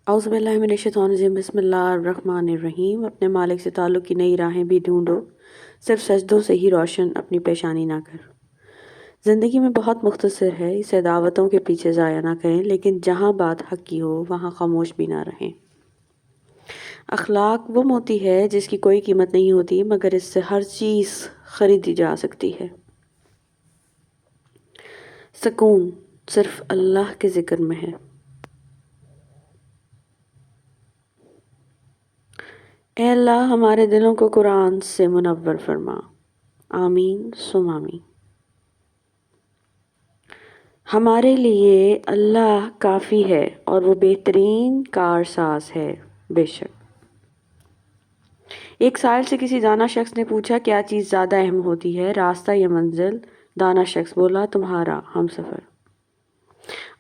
اعوذ باللہ من الشیطان الرجیم، بسم اللہ الرحمن الرحیم۔ اپنے مالک سے تعلق کی نئی راہیں بھی ڈھونڈو، صرف سجدوں سے ہی روشن اپنی پیشانی نہ کر۔ زندگی میں بہت مختصر ہے، اسے دعوتوں کے پیچھے ضائع نہ کریں، لیکن جہاں بات حق کی ہو وہاں خاموش بھی نہ رہیں۔ اخلاق وہ موتی ہے جس کی کوئی قیمت نہیں ہوتی، مگر اس سے ہر چیز خریدی جا سکتی ہے۔ سکون صرف اللہ کے ذکر میں ہے۔ اے اللہ، ہمارے دلوں کو قرآن سے منور فرما۔ آمین ثم آمین۔ ہمارے لیے اللہ کافی ہے اور وہ بہترین کارساز ہے، بے شک۔ ایک سائل سے کسی دانا شخص نے پوچھا کیا چیز زیادہ اہم ہوتی ہے، راستہ یا منزل؟ دانا شخص بولا تمہارا ہم سفر۔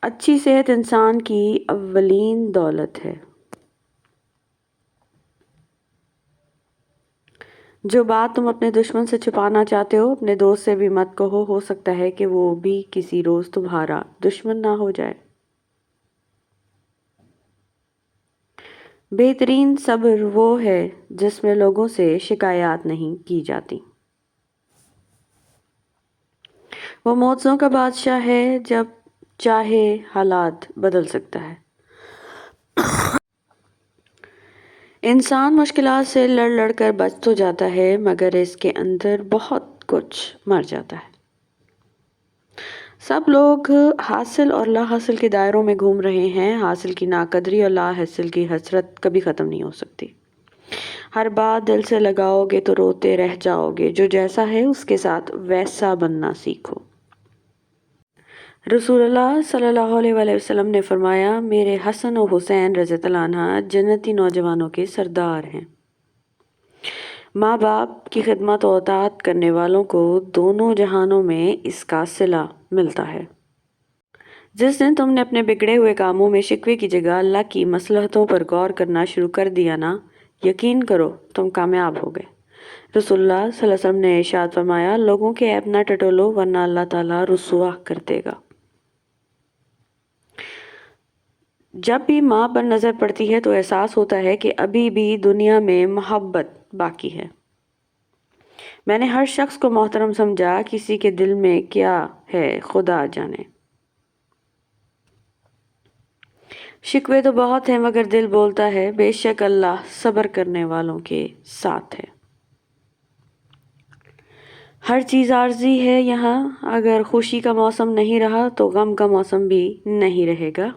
اچھی صحت انسان کی اولین دولت ہے۔ جو بات تم اپنے دشمن سے چھپانا چاہتے ہو اپنے دوست سے بھی مت کہو، ہو سکتا ہے کہ وہ بھی کسی روز تمہارا دشمن نہ ہو جائے۔ بہترین صبر وہ ہے جس میں لوگوں سے شکایات نہیں کی جاتی۔ وہ معجزوں کا بادشاہ ہے، جب چاہے حالات بدل سکتا ہے۔ انسان مشکلات سے لڑ لڑ کر بچ تو جاتا ہے، مگر اس کے اندر بہت کچھ مر جاتا ہے۔ سب لوگ حاصل اور لا حاصل کے دائروں میں گھوم رہے ہیں۔ حاصل کی ناقدری اور لا حاصل کی حسرت کبھی ختم نہیں ہو سکتی۔ ہر بات دل سے لگاؤ گے تو روتے رہ جاؤ گے۔ جو جیسا ہے اس کے ساتھ ویسا بننا سیکھو۔ رسول اللہ صلی اللہ علیہ وآلہ وسلم نے فرمایا، میرے حسن و حسین رضی اللہ عنہ جنتی نوجوانوں کے سردار ہیں۔ ماں باپ کی خدمت و اطاعت کرنے والوں کو دونوں جہانوں میں اس کا صلہ ملتا ہے۔ جس دن تم نے اپنے بگڑے ہوئے کاموں میں شکوے کی جگہ اللہ کی مصلحتوں پر غور کرنا شروع کر دیا نا، یقین کرو تم کامیاب ہو گئے۔ رسول اللہ صلی اللہ علیہ وسلم نے ارشاد فرمایا، لوگوں کے عیب نہ ٹٹولو ورنہ اللہ تعالیٰ رسوا کر دے گا۔ جب بھی ماں پر نظر پڑتی ہے تو احساس ہوتا ہے کہ ابھی بھی دنیا میں محبت باقی ہے۔ میں نے ہر شخص کو محترم سمجھا، کسی کے دل میں کیا ہے خدا جانے۔ شکوے تو بہت ہیں مگر دل بولتا ہے، بے شک اللہ صبر کرنے والوں کے ساتھ ہے۔ ہر چیز عارضی ہے یہاں، اگر خوشی کا موسم نہیں رہا تو غم کا موسم بھی نہیں رہے گا۔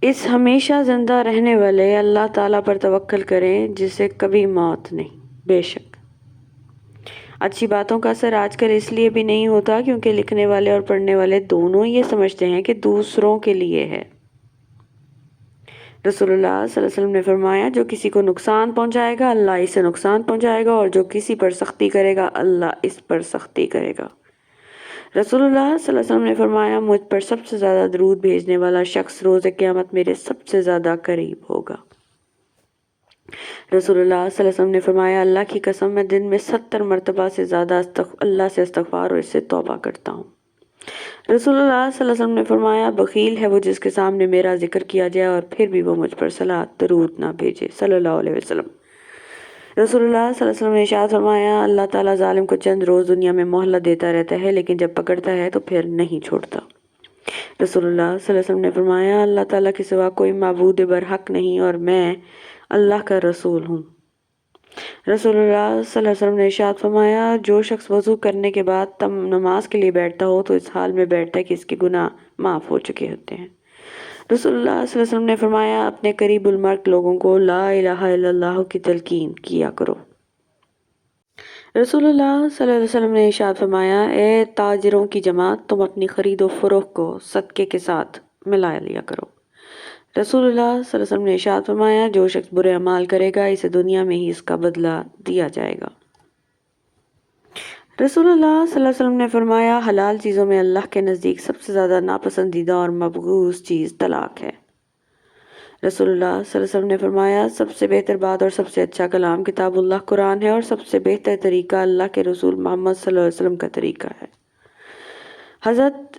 اس ہمیشہ زندہ رہنے والے اللہ تعالیٰ پر توکل کریں جسے کبھی موت نہیں، بے شک۔ اچھی باتوں کا اثر آج کل اس لیے بھی نہیں ہوتا کیونکہ لکھنے والے اور پڑھنے والے دونوں یہ سمجھتے ہیں کہ دوسروں کے لیے ہے۔ رسول اللہ صلی اللہ علیہ وسلم نے فرمایا، جو کسی کو نقصان پہنچائے گا اللہ اسے نقصان پہنچائے گا، اور جو کسی پر سختی کرے گا اللہ اس پر سختی کرے گا۔ رسول اللہ صلی اللہ علیہ وسلم نے فرمایا، مجھ پر سب سے زیادہ درود بھیجنے والا شخص روز قیامت میرے سب سے زیادہ قریب ہوگا۔ رسول اللہ صلی اللہ علیہ وسلم نے فرمایا، اللہ کی قسم میں دن میں 70 مرتبہ سے زیادہ اللہ سے استغفار اور اس سے توبہ کرتا ہوں۔ رسول اللہ صلی اللہ علیہ وسلم نے فرمایا، بخیل ہے وہ جس کے سامنے میرا ذکر کیا جائے اور پھر بھی وہ مجھ پر صلاۃ درود نہ بھیجے، صلی اللہ علیہ وسلم۔ رسول اللہ صلی اللہ علیہ وسلم نے ارشاد فرمایا، اللہ تعالیٰ ظالم کو چند روز دنیا میں مہلت دیتا رہتا ہے لیکن جب پکڑتا ہے تو پھر نہیں چھوڑتا۔ رسول اللہ صلی اللہ علیہ وسلم نے فرمایا، اللہ تعالیٰ کے سوا کوئی معبود برحق نہیں اور میں اللہ کا رسول ہوں۔ رسول اللہ صلی اللہ علیہ وسلم نے ارشاد فرمایا، جو شخص وضو کرنے کے بعد نماز کے لیے بیٹھتا ہو تو اس حال میں بیٹھتا ہے کہ اس کے گناہ معاف ہو چکے ہوتے ہیں۔ رسول اللہ صلی اللہ علیہ وسلم نے فرمایا، اپنے قریب المرگ لوگوں کو لا الہ الا اللہ کی تلقین کیا کرو۔ رسول اللہ صلی اللہ علیہ وسلم نے ارشاد فرمایا، اے تاجروں کی جماعت، تم اپنی خرید و فروخت کو صدقے کے ساتھ ملا لیا کرو۔ رسول اللہ صلی اللہ علیہ وسلم نے ارشاد فرمایا، جو شخص برے اعمال کرے گا اسے دنیا میں ہی اس کا بدلہ دیا جائے گا۔ رسول اللہ صلی اللہ علیہ وسلم نے فرمایا، حلال چیزوں میں اللہ کے نزدیک سب سے زیادہ ناپسندیدہ اور مبغوض چیز طلاق ہے۔ رسول اللہ صلی اللہ علیہ وسلم نے فرمایا، سب سے بہتر بات اور سب سے اچھا کلام کتاب اللہ قرآن ہے، اور سب سے بہتر طریقہ اللہ کے رسول محمد صلی اللہ علیہ وسلم کا طریقہ ہے۔ حضرت